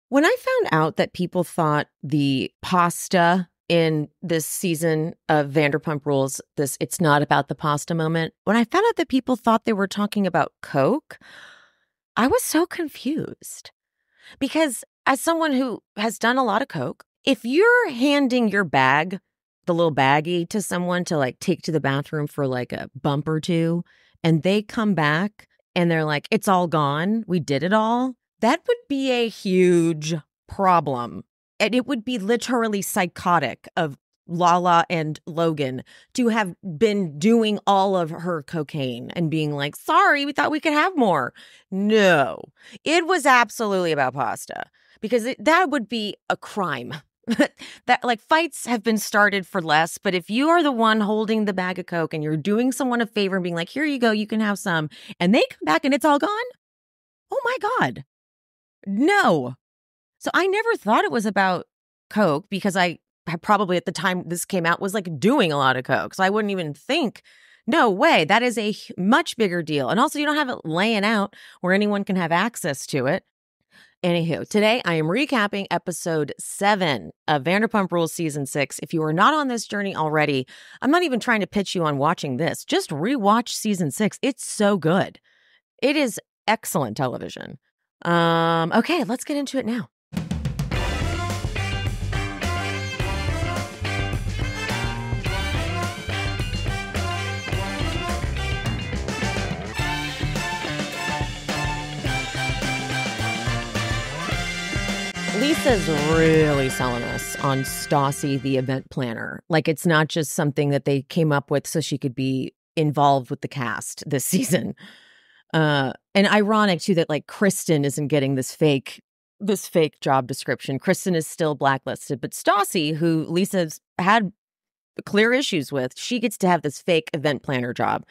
When I found out that people thought the pasta in this season of Vanderpump Rules, this it's not about the pasta moment, when I found out that people thought they were talking about Coke, I was so confused. Because as someone who has done a lot of Coke, if you're handing your bag, the little baggie to someone to like take to the bathroom for like a bump or two, and they come back and they're like, it's all gone, we did it all, that would be a huge problem. And it would be literally psychotic of Lala and Logan to have been doing all of her cocaine and being like, sorry, we thought we could have more. No, it was absolutely about pasta because that would be a crime. That like fights have been started for less, but if you are the one holding the bag of Coke and you're doing someone a favor and being like, here you go, you can have some, and they come back and it's all gone. Oh my God. No. So I never thought it was about Coke because I probably at the time this came out was like doing a lot of Coke. So I wouldn't even think, no way, that is a much bigger deal. And also you don't have it laying out where anyone can have access to it. Anywho, today I am recapping episode 7 of Vanderpump Rules season 6. If you are not on this journey already, I'm not even trying to pitch you on watching this. Just rewatch season 6. It's so good. It is excellent television. Okay, let's get into it now. Lisa's really selling us on Stassi, the event planner. Like it's not just something that they came up with so she could be involved with the cast this season. And ironic too that like Kristen isn't getting this fake job description. Kristen is still blacklisted, but Stassi, who Lisa's had clear issues with, she gets to have this fake event planner job.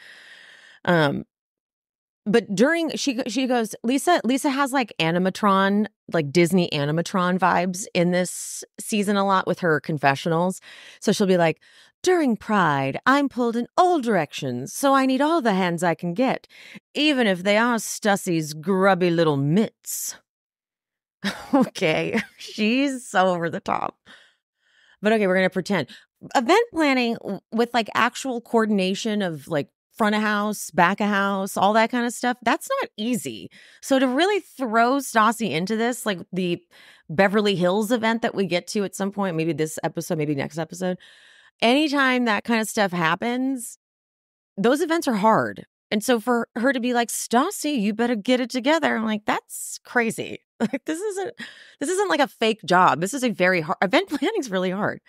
But during she goes, Lisa has like animatron, like Disney animatron vibes in this season a lot with her confessionals. So she'll be like, during Pride, I'm pulled in all directions, so I need all the hands I can get, even if they are Stussi's grubby little mitts. Okay, she's so over the top. But okay, we're going to pretend. Event planning with like actual coordination of like front of house, back of house, all that kind of stuff, that's not easy. So to really throw Stassi into this, like the Beverly Hills event that we get to at some point, maybe this episode, maybe next episode, anytime that kind of stuff happens, those events are hard. And so for her to be like, Stassi, you better get it together. I'm like, that's crazy. Like this isn't like a fake job. This is a very hard, event planning's really hard.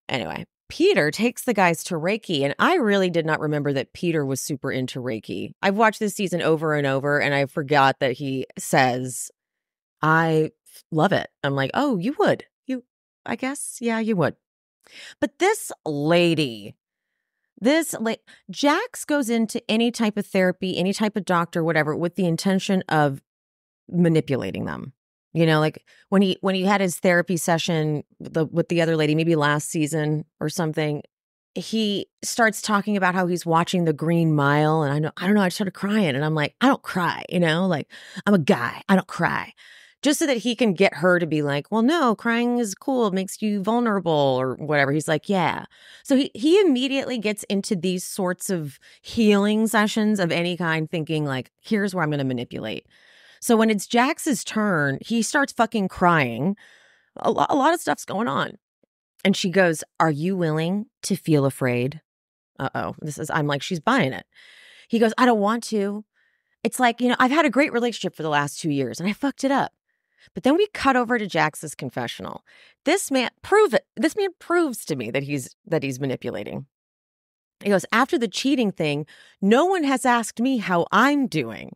Anyway, Peter takes the guys to Reiki, and I really did not remember that Peter was super into Reiki. I've watched this season over and over, and I forgot that he says, I love it. I'm like, oh, you would. I guess, yeah, you would. But this lady, Jax goes into any type of therapy, any type of doctor, whatever, with the intention of manipulating them. You know, like when he had his therapy session with the other lady, maybe last season or something, he starts talking about how he's watching The Green Mile. And I don't know, I started crying. And I'm like, I don't cry, you know, like I'm a guy, I don't cry. Just so that he can get her to be like, well, no, crying is cool. It makes you vulnerable or whatever. He's like, yeah. So he immediately gets into these sorts of healing sessions of any kind, thinking like, here's where I'm going to manipulate. So when it's Jax's turn, he starts fucking crying. A lot of stuff's going on. And she goes, are you willing to feel afraid? Uh-oh. I'm like, she's buying it. He goes, I don't want to. It's like, you know, I've had a great relationship for the last 2 years and I fucked it up. But then we cut over to Jax's confessional. This man proves to me that he's manipulating. He goes, after the cheating thing, no one has asked me how I'm doing.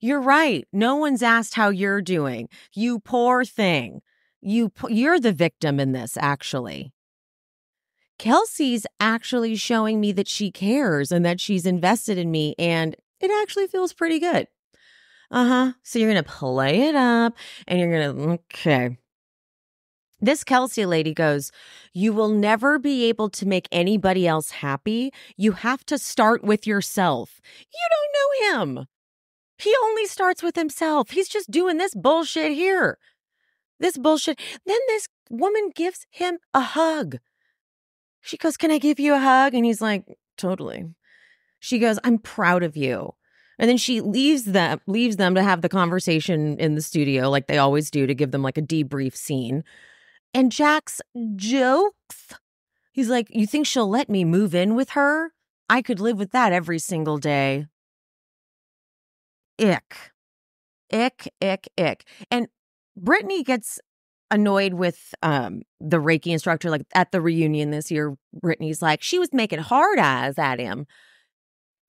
You're right. No one's asked how you're doing. You poor thing. You're the victim in this, actually. Kelsey's actually showing me that she cares and that she's invested in me, and it actually feels pretty good. So you're going to play it up, and you're going to, okay. This Kelsey lady goes, you will never be able to make anybody else happy. You have to start with yourself. You don't know him. He only starts with himself. He's just doing this bullshit here. This bullshit. Then this woman gives him a hug. She goes, "Can I give you a hug?" And he's like, "Totally." She goes, "I'm proud of you." And then she leaves them to have the conversation in the studio like they always do, to give them like a debrief scene. And Jax jokes. He's like, "You think she'll let me move in with her? I could live with that every single day." Ick. Ick, ick, ick. And Brittany gets annoyed with the Reiki instructor. Like at the reunion this year, Brittany's like, she was making hard eyes at him.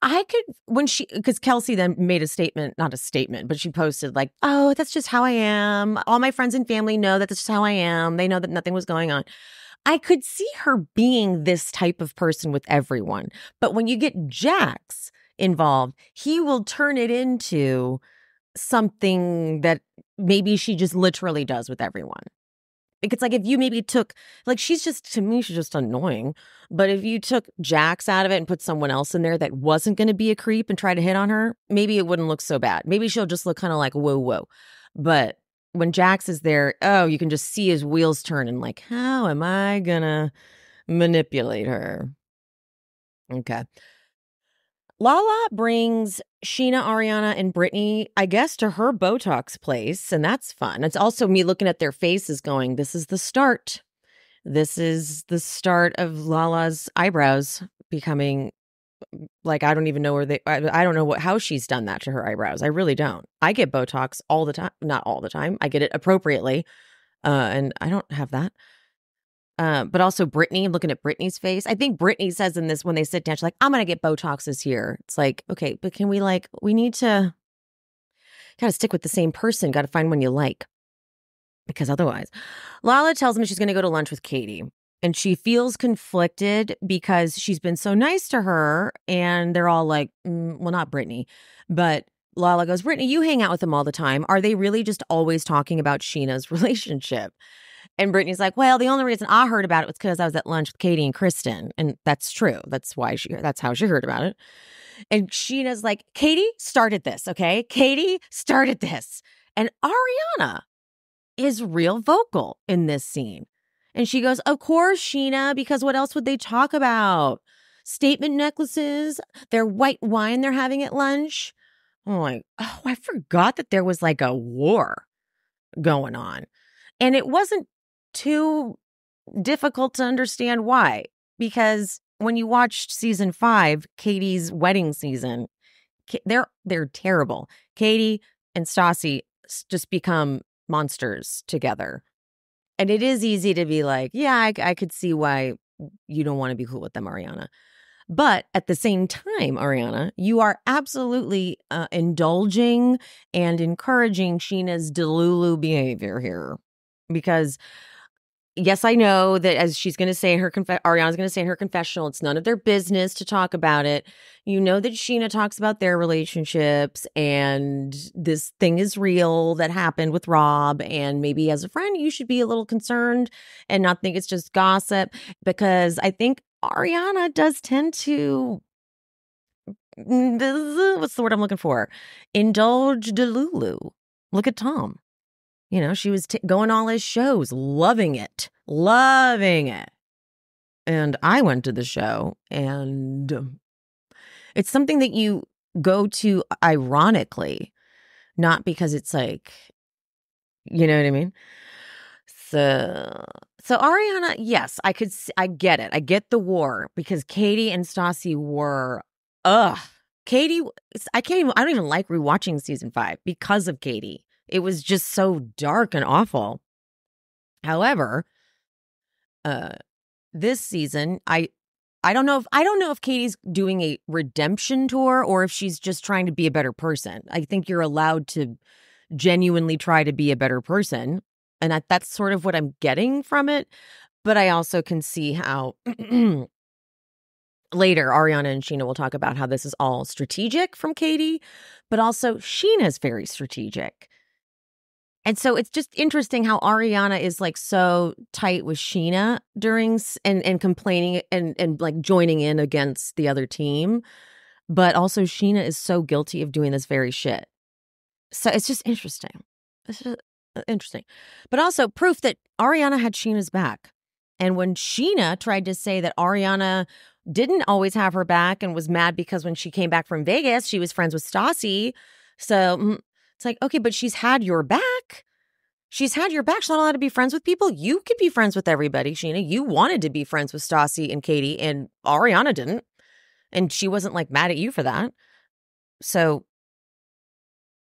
Because Kelsey then made a statement, not a statement, but she posted like, "Oh, that's just how I am. All my friends and family know that that's just how I am. They know that nothing was going on." I could see her being this type of person with everyone. But when you get Jax involved, he will turn it into something that maybe she just literally does with everyone. Because like if you maybe took, like she's just, to me, she's just annoying. But if you took Jax out of it and put someone else in there that wasn't going to be a creep and try to hit on her, maybe it wouldn't look so bad. Maybe she'll just look kind of like, whoa. But when Jax is there, oh, you can just see his wheels turn and like, how am I going to manipulate her? Okay. Lala brings Sheena, Ariana, and Brittany, I guess, to her Botox place, and that's fun. It's also me looking at their faces going, this is the start. This is the start of Lala's eyebrows becoming, like, I don't even know I don't know how she's done that to her eyebrows. I really don't. I get Botox all the time. Not all the time. I get it appropriately, and I don't have that. But also Brittany, I'm looking at Brittany's face. I think Brittany says in this, when they sit down, she's like, "I'm going to get Botox this year." It's like, okay, but can we we need to kind of stick with the same person. Got to find one you like. Because otherwise, Lala tells me she's going to go to lunch with Katie. And she feels conflicted because she's been so nice to her. And they're all like, well, not Brittany. But Lala goes, "Brittany, you hang out with them all the time. Are they really just always talking about Sheena's relationship?" And Brittany's like, "Well, the only reason I heard about it was because I was at lunch with Katie and Kristen." And that's true. That's how she heard about it. And Sheena's like, "Katie started this, okay? Katie started this." And Ariana is real vocal in this scene. And she goes, "Of course, Sheena, because what else would they talk about? Statement necklaces, their white wine they're having at lunch." I'm like, oh, I forgot that there was like a war going on. And it wasn't too difficult to understand why. Because when you watched season 5, Katie's wedding season, they're terrible. Katie and Stassi just become monsters together. And it is easy to be like, yeah, I could see why you don't want to be cool with them, Ariana. But at the same time, Ariana, you are absolutely indulging and encouraging Sheena's delulu behavior here. Because yes, I know that as she's going to say in her Ariana's going to say in her confessional, it's none of their business to talk about it. You know that Sheena talks about their relationships and this thing is real that happened with Rob. And maybe as a friend, you should be a little concerned and not think it's just gossip, because I think Ariana does tend to, what's the word I'm looking for? Indulge delulu. Look at Tom. You know, she was going all his shows, loving it. And I went to the show, and it's something that you go to ironically, not because it's like, you know what I mean? So Ariana, yes, I get it. I get the war, because Katie and Stassi were, Katie, I don't even like rewatching season 5 because of Katie. It was just so dark and awful. However, this season, I don't know if Katie's doing a redemption tour or if she's just trying to be a better person. I think you're allowed to genuinely try to be a better person, and that's sort of what I'm getting from it. But I also can see how later Ariana and Sheena will talk about how this is all strategic from Katie, but also Sheena's very strategic. And so it's just interesting how Ariana is like so tight with Sheena during and complaining and like joining in against the other team. But also Sheena is so guilty of doing this very shit. So it's just interesting. It's just interesting. But also proof that Ariana had Sheena's back. And when Sheena tried to say that Ariana didn't always have her back and was mad because when she came back from Vegas, she was friends with Stassi. So it's like, okay, but she's had your back. She's had your back. She's not allowed to be friends with people. You could be friends with everybody, Sheena. You wanted to be friends with Stassi and Katie, and Ariana didn't. And she wasn't like mad at you for that. So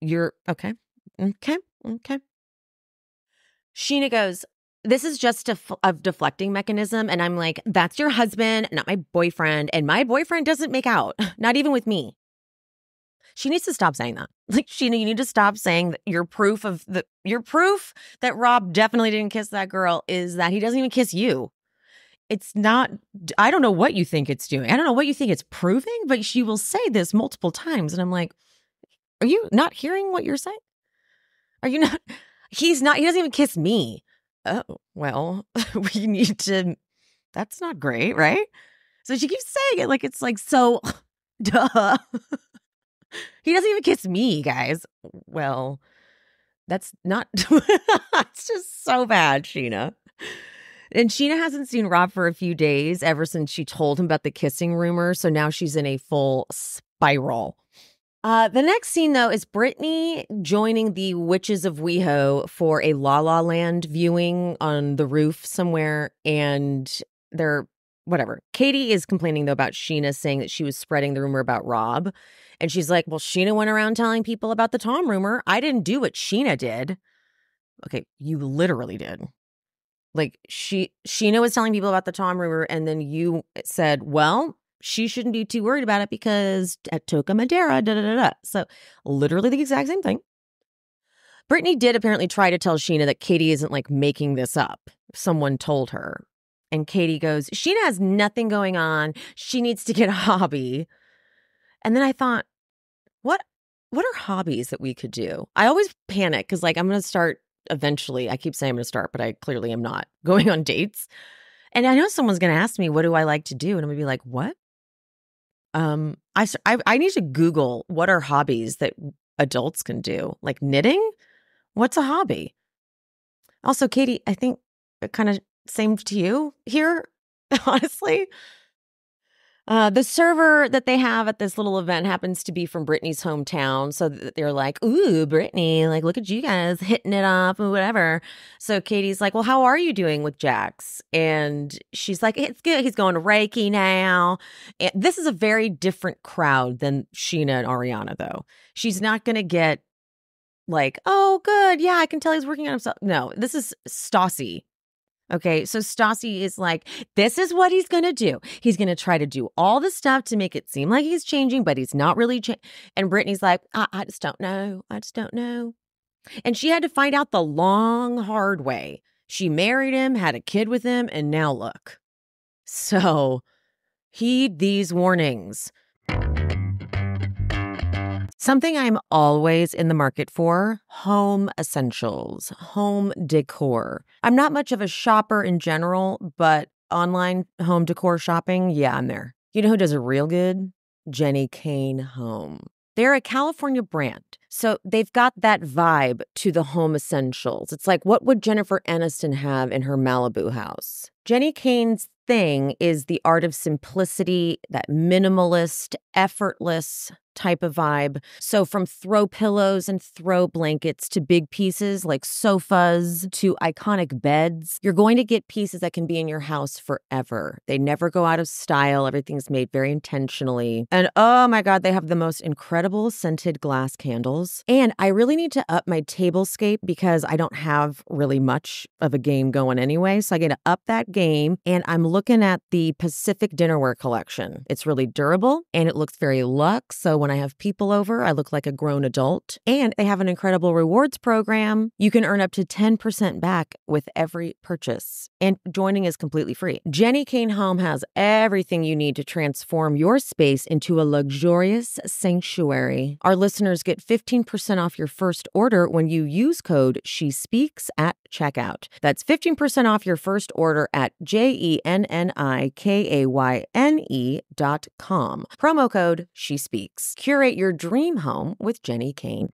you're okay. Okay. Sheena goes, this is just a deflecting mechanism. And I'm like, that's your husband, not my boyfriend. And my boyfriend doesn't make out, not even with me. She needs to stop saying that. Like, Sheena, you need to stop saying that your proof that Rob definitely didn't kiss that girl is that he doesn't even kiss you. It's not, I don't know what you think it's doing. I don't know what you think it's proving, but she will say this multiple times. And I'm like, are you not hearing what you're saying? Are you not? He doesn't even kiss me. Oh, well, we need to, that's not great, right? So she keeps saying it like it's like, so, duh. He doesn't even kiss me, guys. Well, that's not, it's just so bad, Sheena. And Sheena hasn't seen Rob for a few days ever since she told him about the kissing rumor. So now she's in a full spiral. The next scene, though, is Brittany joining the Witches of WeHo for a La La Land viewing on the roof somewhere. And whatever. Katie is complaining, though, about Sheena saying that she was spreading the rumor about Rob. And she's like, well, Sheena went around telling people about the Tom rumor. I didn't do what Sheena did. Okay, you literally did. Like, Sheena was telling people about the Tom rumor, and then you said, well, she shouldn't be too worried about it because at Toca Madera, da-da-da-da. So literally the exact same thing. Brittany did apparently try to tell Sheena that Katie isn't like making this up. Someone told her. And Katie goes, Sheena has nothing going on. She needs to get a hobby. And then I thought, what are hobbies that we could do? I always panic because like I'm going to start eventually. I keep saying I'm going to start, but I clearly am not going on dates. And I know someone's going to ask me, what do I like to do? And I'm going to be like, what? I need to Google what are hobbies that adults can do, like knitting. What's a hobby? Also, Katie, I think it kind of same to you here, honestly. The server that they have at this little event happens to be from Brittany's hometown. So they're like, ooh, Brittany, like, look at you guys hitting it off or whatever. So Katie's like, well, how are you doing with Jax? And she's like, it's good. He's going to Reiki now. And this is a very different crowd than Sheena and Ariana, though. She's not going to get like, oh, good. Yeah, I can tell he's working on himself. No, this is Stassi. Okay, so Stassi is like, this is what he's going to do. He's going to try to do all the stuff to make it seem like he's changing, but he's not really changing. And Brittany's like, I just don't know. I just don't know. And she had to find out the long, hard way. She married him, had a kid with him, and now look. So heed these warnings. Something I'm always in the market for, home essentials, home decor. I'm not much of a shopper in general, but online home decor shopping, yeah, I'm there. You know who does it real good? Caine Home. They're a California brand, so they've got that vibe to the home essentials. It's like, what would Jennifer Aniston have in her Malibu house? Caine's thing is the art of simplicity, that minimalist, effortless type of vibe. So from throw pillows and throw blankets to big pieces like sofas to iconic beds, you're going to get pieces that can be in your house forever. They never go out of style. Everything's made very intentionally. And oh my God, they have the most incredible scented glass candles. And I really need to up my tablescape because I don't have really much of a game going anyway. So I get to up that game. And I'm looking at the Pacific Dinnerware collection. It's really durable and it looks very luxe. So when I have people over, I look like a grown adult. And they have an incredible rewards program. You can earn up to 10% back with every purchase. And joining is completely free. Caine Home has everything you need to transform your space into a luxurious sanctuary. Our listeners get 15% off your first order when you use code SheSpeaks at checkout. That's 15% off your first order at JENNIKAYNE.com. Promo code SheSpeaks. Curate your dream home with Jenny Caine.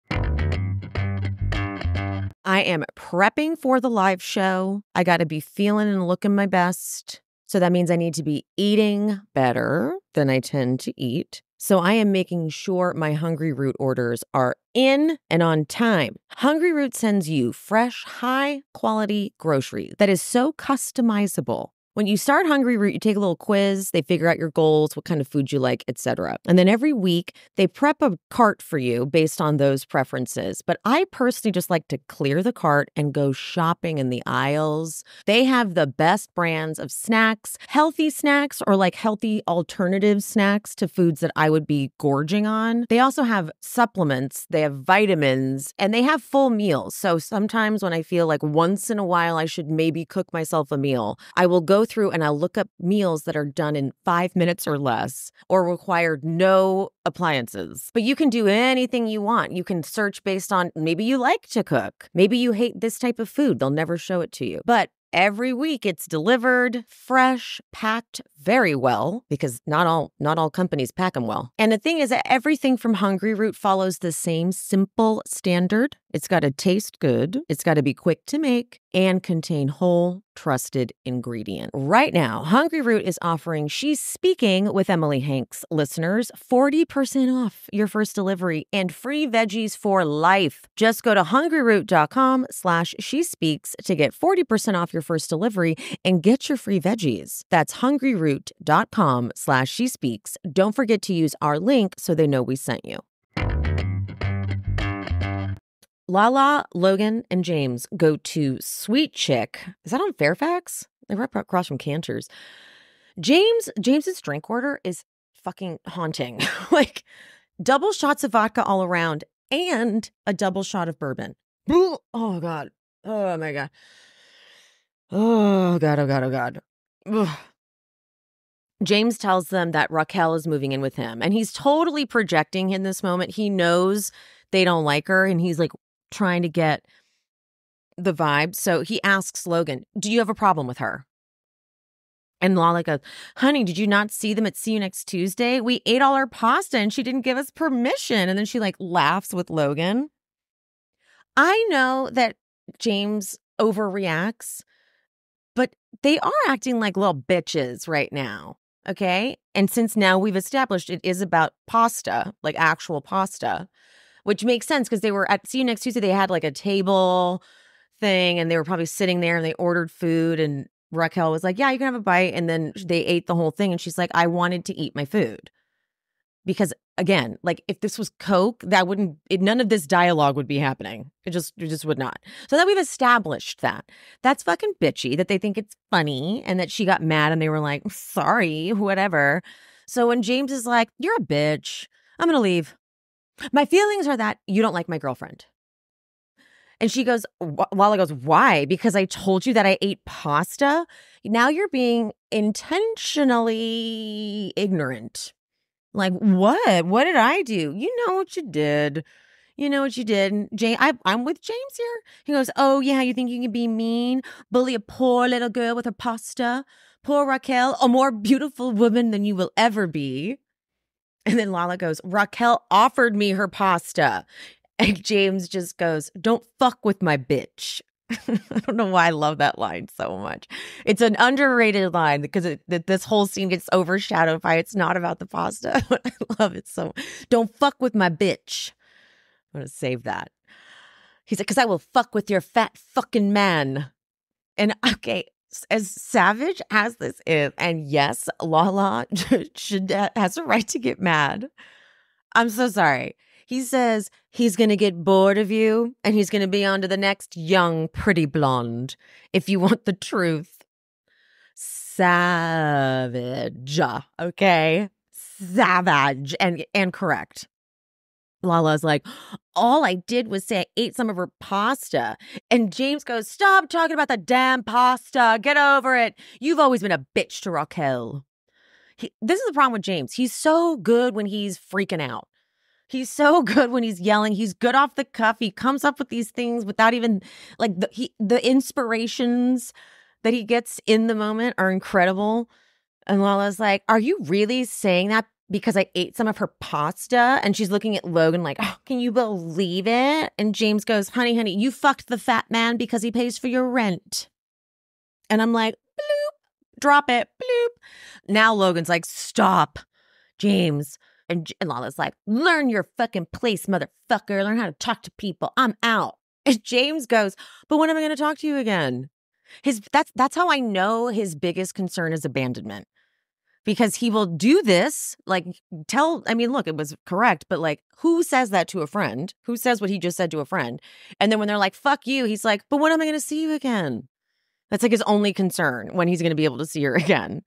I am prepping for the live show. I got to be feeling and looking my best. So that means I need to be eating better than I tend to eat. So I am making sure my Hungry Root orders are in and on time. Hungry Root sends you fresh, high-quality groceries that is so customizable. When you start Hungry Root, you take a little quiz, they figure out your goals, what kind of food you like, etc. And then every week, they prep a cart for you based on those preferences. But I personally just like to clear the cart and go shopping in the aisles. They have the best brands of snacks, healthy snacks, or like healthy alternative snacks to foods that I would be gorging on. They also have supplements, they have vitamins, and they have full meals. So sometimes when I feel like once in a while I should maybe cook myself a meal, I will go through and I'll look up meals that are done in 5 minutes or less or required no appliances. But you can do anything you want. You can search based on maybe you like to cook. Maybe you hate this type of food. They'll never show it to you. But every week it's delivered, fresh, packed very well, because not all companies pack them well. And the thing is that everything from Hungry Root follows the same simple standard. It's got to taste good, it's got to be quick to make, and contain whole, trusted ingredient. Right now, Hungry Root is offering She's Speaking with Emily Hanks listeners 40% off your first delivery and free veggies for life. Just go to hungryroot.com/shespeaks to get 40% off your first delivery and get your free veggies. That's hungryroot.com/shespeaks. Don't forget to use our link so they know we sent you. Lala, Logan, and James go to Sweet Chick. Is that on Fairfax? They're right across from Cantor's. James's drink order is fucking haunting. Like, double shots of vodka all around and a double shot of bourbon. Oh, God. Oh, my God. Oh, God, oh, God, oh, God. Ugh. James tells them that Raquel is moving in with him, and he's totally projecting in this moment. He knows they don't like her, and he's like trying to get the vibe. So he asks Logan, do you have a problem with her? And Lala goes, honey, did you not see them at See You Next Tuesday? We ate all our pasta and she didn't give us permission. And then she like laughs with Logan. I know that James overreacts, but they are acting like little bitches right now. Okay. And since now we've established it is about pasta, like actual pasta, which makes sense because they were at See You Next Tuesday. They had like a table thing and they were probably sitting there and they ordered food. And Raquel was like, yeah, you can have a bite. And then they ate the whole thing. And she's like, I wanted to eat my food. Because again, like if this was Coke, that wouldn't, none of this dialogue would be happening. It just would not. So that we've established that. That's fucking bitchy that they think it's funny and that she got mad and they were like, sorry, whatever. So when James is like, you're a bitch, I'm going to leave. My feelings are that you don't like my girlfriend. And she goes, Lala goes, why? Because I told you that I ate pasta. Now you're being intentionally ignorant. Like, what? What did I do? You know what you did. You know what you did. And I'm with James here. He goes, oh, yeah, you think you can be mean? Bully a poor little girl with her pasta? Poor Raquel, a more beautiful woman than you will ever be. And then Lala goes, Raquel offered me her pasta. And James just goes, don't fuck with my bitch. I don't know why I love that line so much. It's an underrated line because this whole scene gets overshadowed by it's not about the pasta. I love it so. Don't fuck with my bitch. I'm going to save that. He's like, because I will fuck with your fat fucking man. And okay, as savage as this is, and yes, Lala has a right to get mad. I'm so sorry. He says he's going to get bored of you and he's going to be on to the next young, pretty blonde. If you want the truth. Savage. Okay? Savage. And correct. Lala's like, all I did was say I ate some of her pasta. And James goes, stop talking about the damn pasta. Get over it. You've always been a bitch to Raquel. This is the problem with James. He's so good when he's freaking out. He's so good when he's yelling. He's good off the cuff. He comes up with these things without even, like, the inspirations that he gets in the moment are incredible. And Lala's like, are you really saying that because I ate some of her pasta. And she's looking at Logan like, oh, can you believe it? And James goes, honey, you fucked the fat man because he pays for your rent. And I'm like, bloop, drop it, bloop. Now Logan's like, stop, James. And Lala's like, learn your fucking place, motherfucker. Learn how to talk to people. I'm out. And James goes, but when am I going to talk to you again? That's how I know his biggest concern is abandonment. Because he will do this, like look, it was correct, but like, who says that to a friend? Who says what he just said to a friend? And then when they're like, fuck you, he's like, but when am I going to see you again? That's like his only concern, when he's going to be able to see her again.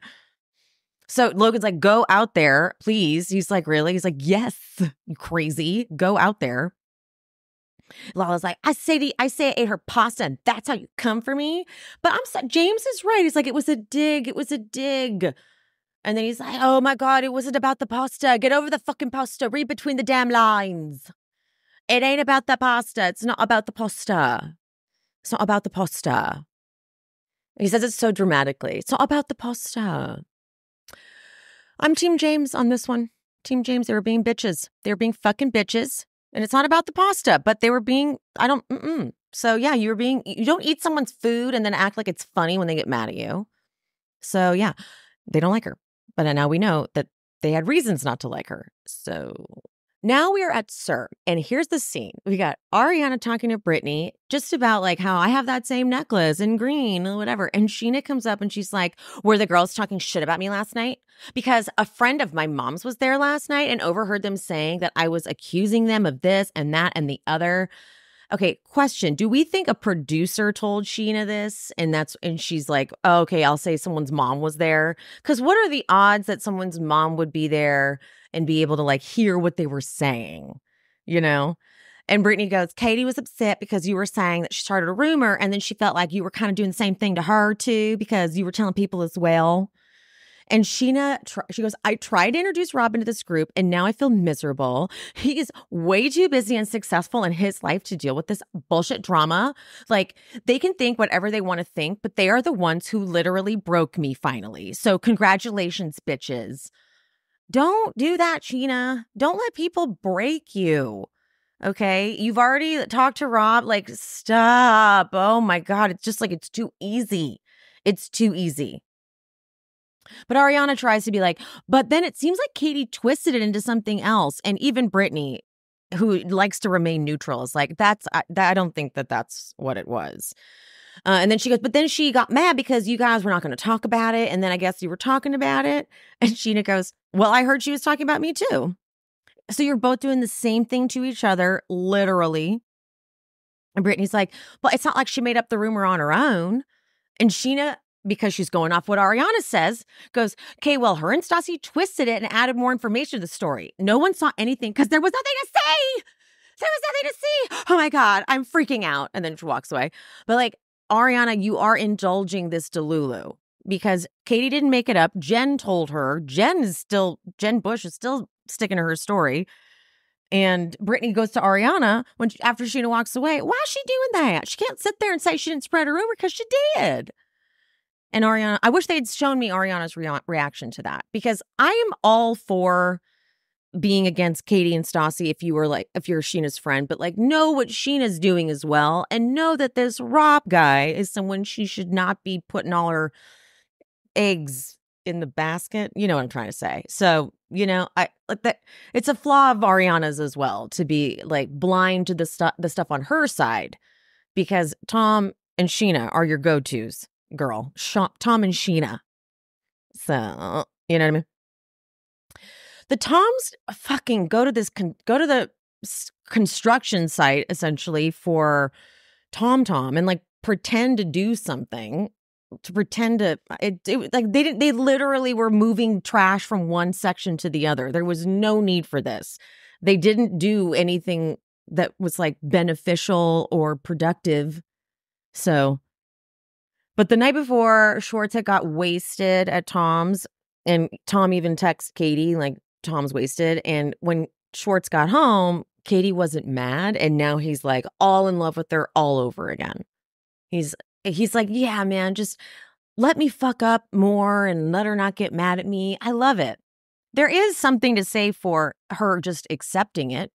So Logan's like, go out there, please. He's like, really? He's like, yes, you crazy. Go out there. Lala's like, I say I ate her pasta and that's how you come for me? But James is right. He's like, it was a dig. It was a dig. And then he's like, oh my God, it wasn't about the pasta. Get over the fucking pasta. Read between the damn lines. It ain't about the pasta. It's not about the pasta. It's not about the pasta. He says it so dramatically. It's not about the pasta. I'm Team James on this one. Team James, they were being bitches. They were being fucking bitches. And it's not about the pasta, but they were being, So yeah, you don't eat someone's food and then act like it's funny when they get mad at you. So yeah, they don't like her. But now we know that they had reasons not to like her. So now we are at Sir. And here's the scene. We got Ariana talking to Brittany just about like how I have that same necklace in green or whatever. And Sheena comes up and she's like, were the girls talking shit about me last night? Because a friend of my mom's was there last night and overheard them saying that I was accusing them of this and that and the other. Okay, question. Do we think a producer told Sheena this? And she's like, oh, okay, I'll say someone's mom was there. Because what are the odds that someone's mom would be there and be able to like hear what they were saying, you know? And Brittany goes, Katie was upset because you were saying that she started a rumor and then she felt like you were kind of doing the same thing to her too because you were telling people as well. And Sheena, she goes, I tried to introduce Rob into this group and now I feel miserable. He is way too busy and successful in his life to deal with this bullshit drama. Like, they can think whatever they want to think, but they are the ones who literally broke me finally. So congratulations, bitches. Don't do that, Sheena. Don't let people break you. Okay? You've already talked to Rob. Like, stop. Oh my God. It's just like, it's too easy. It's too easy. But Ariana tries to be like, but then it seems like Katie twisted it into something else. And even Brittany, who likes to remain neutral, is like, I don't think that's what it was. And then she goes, but then she got mad because you guys were not going to talk about it. And then I guess you were talking about it. And Sheena goes, well, I heard she was talking about me too. So you're both doing the same thing to each other, literally. And Brittany's like, well, it's not like she made up the rumor on her own. And Sheena, because she's going off what Ariana says, goes, okay, well, her and Stassi twisted it and added more information to the story. No one saw anything because there was nothing to say. There was nothing to see. Oh my God, I'm freaking out. And then she walks away. But like, Ariana, you are indulging this Delulu because Katie didn't make it up. Jen told her. Jen Bush is still sticking to her story. And Brittany goes to Ariana after Sheena walks away. Why is she doing that? She can't sit there and say she didn't spread a rumor because she did. And Ariana, I wish they'd shown me Ariana's reaction to that because I am all for being against Katie and Stassi if you're Sheena's friend, but like know what Sheena's doing as well and know that this Rob guy is someone she should not be putting all her eggs in the basket. You know what I'm trying to say. So, I like that. It's a flaw of Ariana's as well to be like blind to the stuff on her side because Tom and Sheena are your go-tos. Girl, Tom and Sheena. So, you know what I mean? The Toms fucking go to the construction site essentially for Tom and like pretend to do something to pretend to like they literally were moving trash from one section to the other. There was no need for this. They didn't do anything that was like beneficial or productive. So, but the night before, Schwartz had got wasted at Tom's, and Tom even texted Katie, like, Tom's wasted. And when Schwartz got home, Katie wasn't mad, and now he's, like, all in love with her all over again. He's like, yeah, man, just let me fuck up more and let her not get mad at me. I love it. there is something to say for her just accepting it.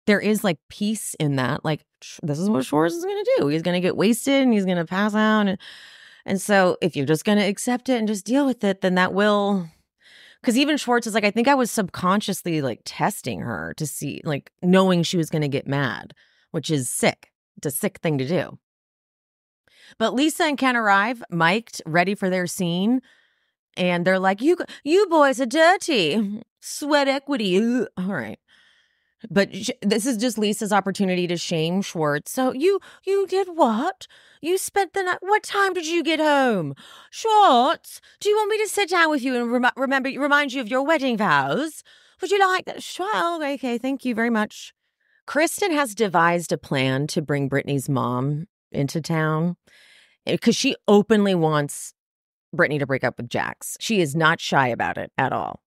There is like peace in that. Like, this is what Schwartz is going to do. He's going to get wasted and he's going to pass out. And so if you're just going to accept it and just deal with it, then that will. Because even Schwartz is like, I think I was subconsciously like testing her to see, like knowing she was going to get mad, which is sick. It's a sick thing to do. But Lisa and Ken arrive, mic'd, ready for their scene. And they're like, you boys are dirty. Sweat equity. Ugh. All right. But this is just Lisa's opportunity to shame Schwartz. So you did what? You spent the night. What time did you get home? Schwartz, do you want me to sit down with you and remind you of your wedding vows? Would you like that? Well, okay, thank you very much. Kristen has devised a plan to bring Brittany's mom into town because she openly wants Brittany to break up with Jax. She is not shy about it at all.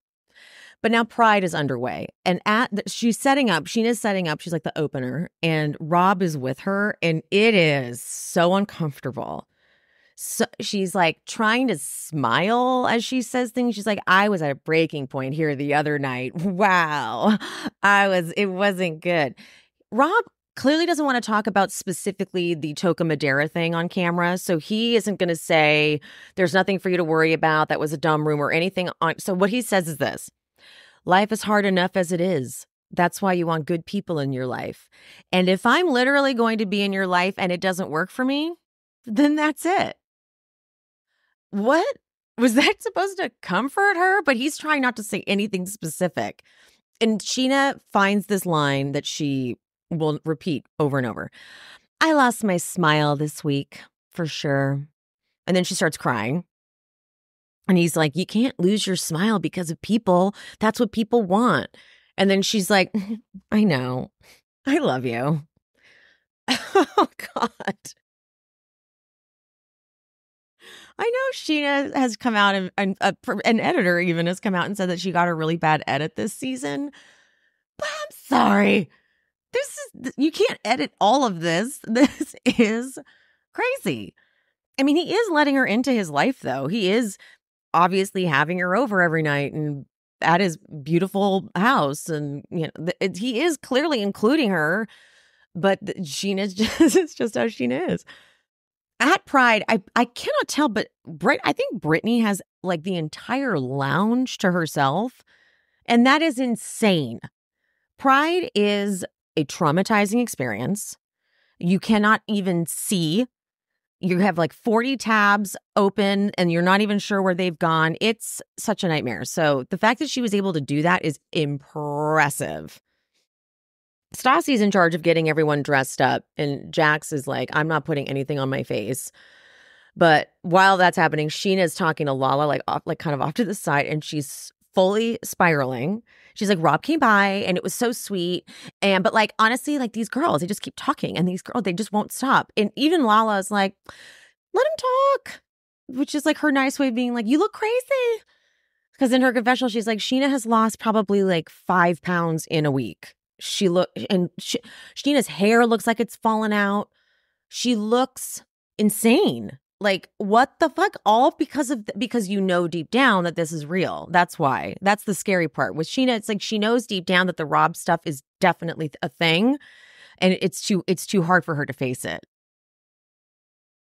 But now Pride is underway, and she's setting up. Sheena's setting up. She's like the opener, and Rob is with her, and it is so uncomfortable. So she's like trying to smile as she says things. She's like, I was at a breaking point here the other night. Wow, it wasn't good. Rob clearly doesn't want to talk about specifically the Toca Madera thing on camera. So he isn't going to say there's nothing for you to worry about. That was a dumb rumor or anything. So what he says is this: life is hard enough as it is. That's why you want good people in your life. And if I'm literally going to be in your life and it doesn't work for me, then that's it. What? Was that supposed to comfort her? But he's trying not to say anything specific. And Sheena finds this line that she will repeat over and over. I lost my smile this week, for sure. And then she starts crying. And he's like, you can't lose your smile because of people. That's what people want. And then she's like, I know. I love you. Oh, God. I know Sheena has come out and an editor even has come out and said that she got a really bad edit this season. But I'm sorry. You can't edit all of this. This is crazy. I mean, he is letting her into his life, though. He is obviously having her over every night and at his beautiful house. And, you know, he is clearly including her, but Sheena's just, it's just how Sheena is. At Pride, I cannot tell, but I think Brittany has like the entire lounge to herself. And that is insane. Pride is a traumatizing experience. You cannot even see. You have like 40 tabs open and you're not even sure where they've gone. It's such a nightmare. So the fact that she was able to do that is impressive. Stassi's in charge of getting everyone dressed up, and Jax is like, I'm not putting anything on my face. But while that's happening, Sheena's talking to Lala kind of off to the side, and she's fully spiraling. She's like, Rob came by and it was so sweet. But like, honestly, like these girls, they just keep talking, and these girls, they just won't stop. And even Lala is like, let him talk, which is like her nice way of being like, you look crazy. Because in her confessional, she's like, Sheena has lost probably like 5 pounds in a week. Sheena's hair looks like it's fallen out. She looks insane. Like, what the fuck? All because you know deep down that this is real. That's why. That's the scary part. With Sheena, it's like she knows deep down that the Rob stuff is definitely a thing, and it's too hard for her to face it.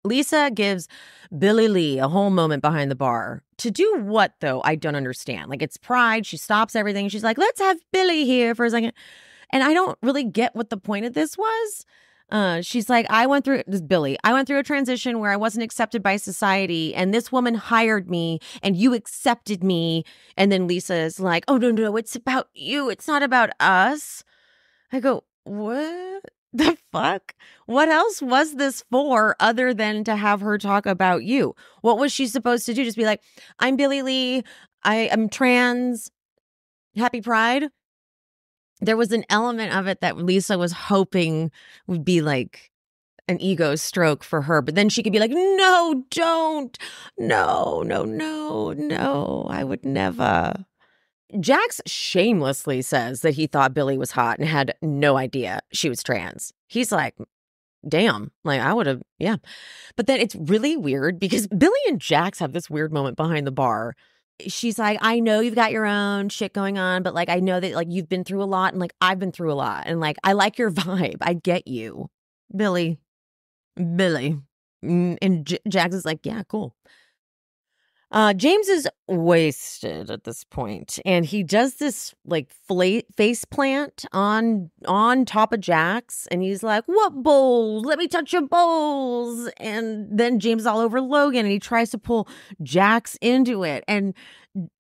Lisa gives Billy Lee a whole moment behind the bar. To do what, though? I don't understand. Like, it's Pride. She stops everything. She's like, let's have Billy here for a second. And I don't really get what the point of this was. She's like, I went through a transition where I wasn't accepted by society, and this woman hired me and you accepted me. And then Lisa is like, oh, no, it's about you. It's not about us. I go, what the fuck? What else was this for other than to have her talk about you? What was she supposed to do? Just be like, I'm Billy Lee. I am trans. Happy Pride. There was an element of it that Lisa was hoping would be like an ego stroke for her. But then she could be like, no, don't. No, I would never. Jax shamelessly says that he thought Billy was hot and had no idea she was trans. He's like, damn, like I would have, yeah. But then it's really weird because Billy and Jax have this weird moment behind the bar she's like, I know you've got your own shit going on, but like, I know that like you've been through a lot and like I've been through a lot. And like, I like your vibe. I get you. Billy. And Jax is like, yeah, cool. James is wasted at this point, and he does this like face plant on top of Jax, and he's like, "What bowls? Let me touch your bowls." And then James is all over Logan, and he tries to pull Jax into it. And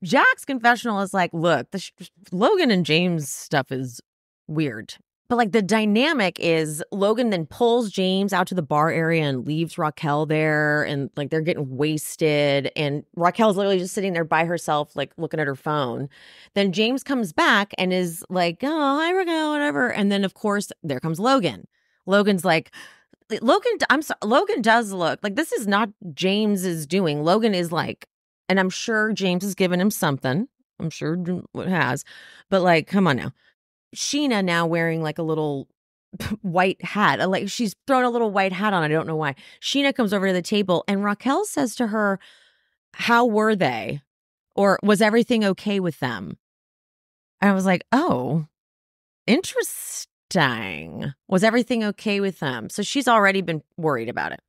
Jack's confessional is like, "Look, the Logan and James stuff is weird." But like the dynamic is Logan then pulls James out to the bar area and leaves Raquel there. And like they're getting wasted. And Raquel's literally just sitting there by herself, like looking at her phone. Then James comes back and is like, oh, hi, Raquel, whatever. And then, of course, there comes Logan. Logan's like, I'm sorry, Logan does look like this is not James's doing. Logan is like, and I'm sure James has given him something. I'm sure it has. But like, come on now. Sheena now wearing like a little white hat. Like she's thrown a little white hat on. I don't know why. Sheena comes over to the table and Raquel says to her, how were they? Or was everything okay with them? And I was like, oh, interesting. Was everything okay with them? So she's already been worried about it.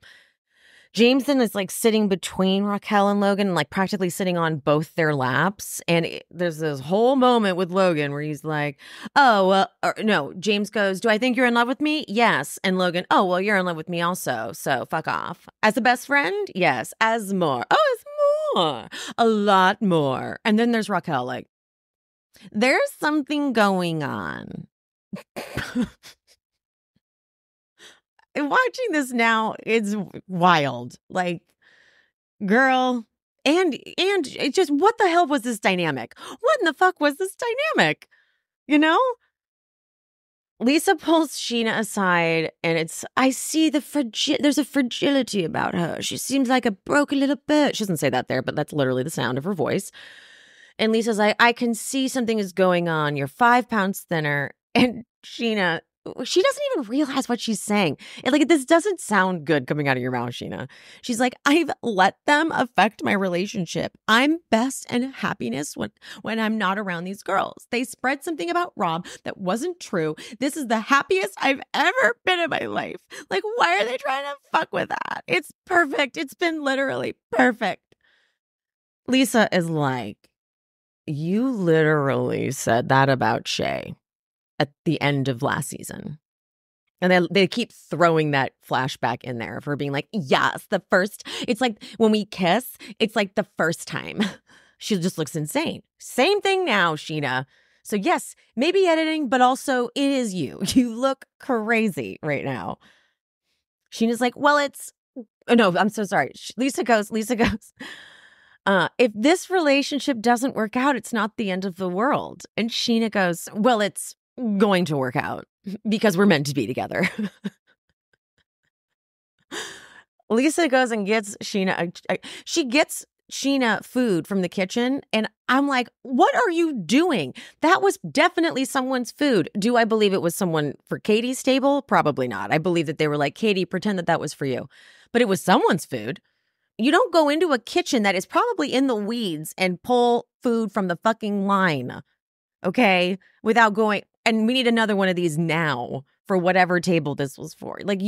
James then is like sitting between Raquel and Logan, like practically sitting on both their laps. And there's this whole moment with Logan where he's like, oh, well, no, James goes, do I think you're in love with me? Yes. And Logan, oh, well, you're in love with me also. So fuck off. As a best friend? Yes. As more. Oh, as more. A lot more. And then there's Raquel like, there's something going on. Watching this now, it's wild. Like, girl, and it just, what the hell was this dynamic? What in the fuck was this dynamic? You know? Lisa pulls Sheena aside, and I see there's a fragility about her. She seems like a broken little bird. She doesn't say that there, but that's literally the sound of her voice. And Lisa's like, I can see something is going on. You're 5 pounds thinner. And Sheena, she doesn't even realize what she's saying. And like, this doesn't sound good coming out of your mouth, Sheena. She's like, I've let them affect my relationship. I'm best and happiness when I'm not around these girls. They spread something about Rob that wasn't true. This is the happiest I've ever been in my life. Like, why are they trying to fuck with that? It's perfect. It's been literally perfect. Lisa is like, you literally said that about Shay at the end of last season. And they keep throwing that flashback in there of her being like, yes, it's like when we kiss, it's like the first time. She just looks insane. Same thing now, Sheena. So yes, maybe editing, but also it is you. You look crazy right now. Sheena's like, well, no, I'm so sorry. Lisa goes, if this relationship doesn't work out, it's not the end of the world. And Sheena goes, well, it's going to work out because we're meant to be together. Lisa goes and gets Sheena, she gets Sheena food from the kitchen. And I'm like, what are you doing? That was definitely someone's food. Do I believe it was someone for Katie's table? Probably not. I believe that they were like, Katie, pretend that was for you. But it was someone's food. You don't go into a kitchen that is probably in the weeds and pull food from the fucking line, okay? Without going, and we need another one of these now for whatever table this was for. Like,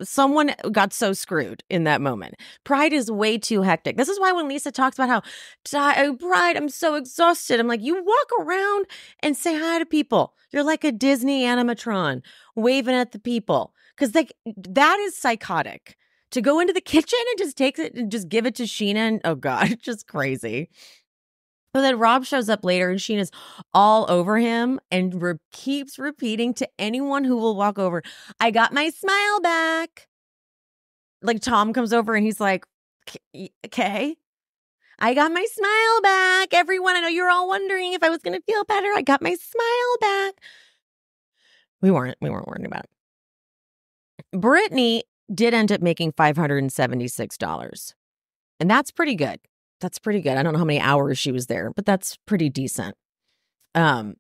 someone got so screwed in that moment. Pride is way too hectic. This is why when Lisa talks about how, Pride, I'm so exhausted. I'm like, you walk around and say hi to people. You're like a Disney animatron waving at the people. Because like, that is psychotic. To go into the kitchen and just take it and just give it to Sheena. And, oh, God, it's just crazy. But then Rob shows up later and Sheena's all over him and keeps repeating to anyone who will walk over, I got my smile back. Like Tom comes over and he's like, okay, I got my smile back. Everyone, I know you're all wondering if I was going to feel better. I got my smile back. We weren't worried about it. Brittany did end up making $576. And that's pretty good. That's pretty good. I don't know how many hours she was there, but that's pretty decent. The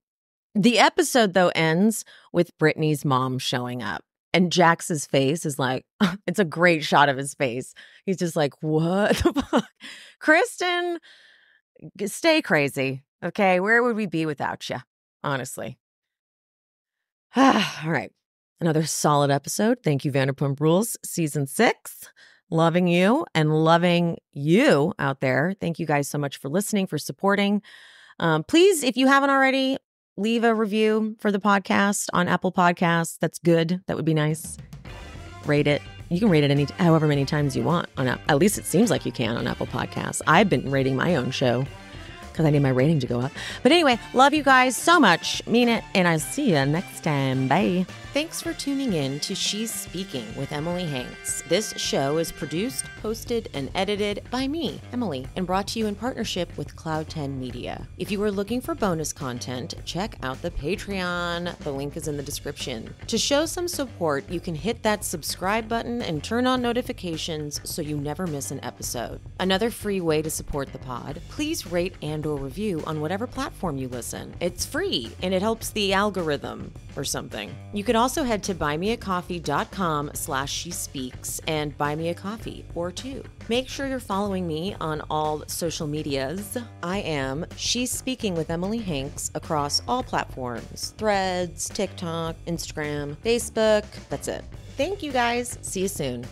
episode, though, ends with Brittany's mom showing up. And Jax's face is like, it's a great shot of his face. He's just like, what the fuck? Kristen Stay crazy. Okay. Where would we be without you? Honestly. All right. Another solid episode. Thank you, Vanderpump Rules, season 6. Loving you and loving you out there. Thank you guys so much for listening, for supporting. Please, if you haven't already, leave a review for the podcast on Apple Podcasts. That's good. That would be nice. Rate it. You can rate it however many times you want. At least it seems like you can on Apple Podcasts. I've been rating my own show because I need my rating to go up. But anyway, love you guys so much. Mean it. And I'll see you next time. Bye. Thanks for tuning in to She's Speaking with Emily Hanks. This show is produced, hosted, and edited by me, Emily, and brought to you in partnership with Cloud 10 Media. If you are looking for bonus content, check out the Patreon. The link is in the description. To show some support, you can hit that subscribe button and turn on notifications so you never miss an episode. Another free way to support the pod, please rate and/or review on whatever platform you listen. It's free, and it helps the algorithm or something. You could also head to buymeacoffee.com/shespeaks and buy me a coffee or two. Make sure you're following me on all social medias. I am She's Speaking with Emily Hanks across all platforms: Threads, TikTok, Instagram, Facebook. That's it. Thank you guys. See you soon.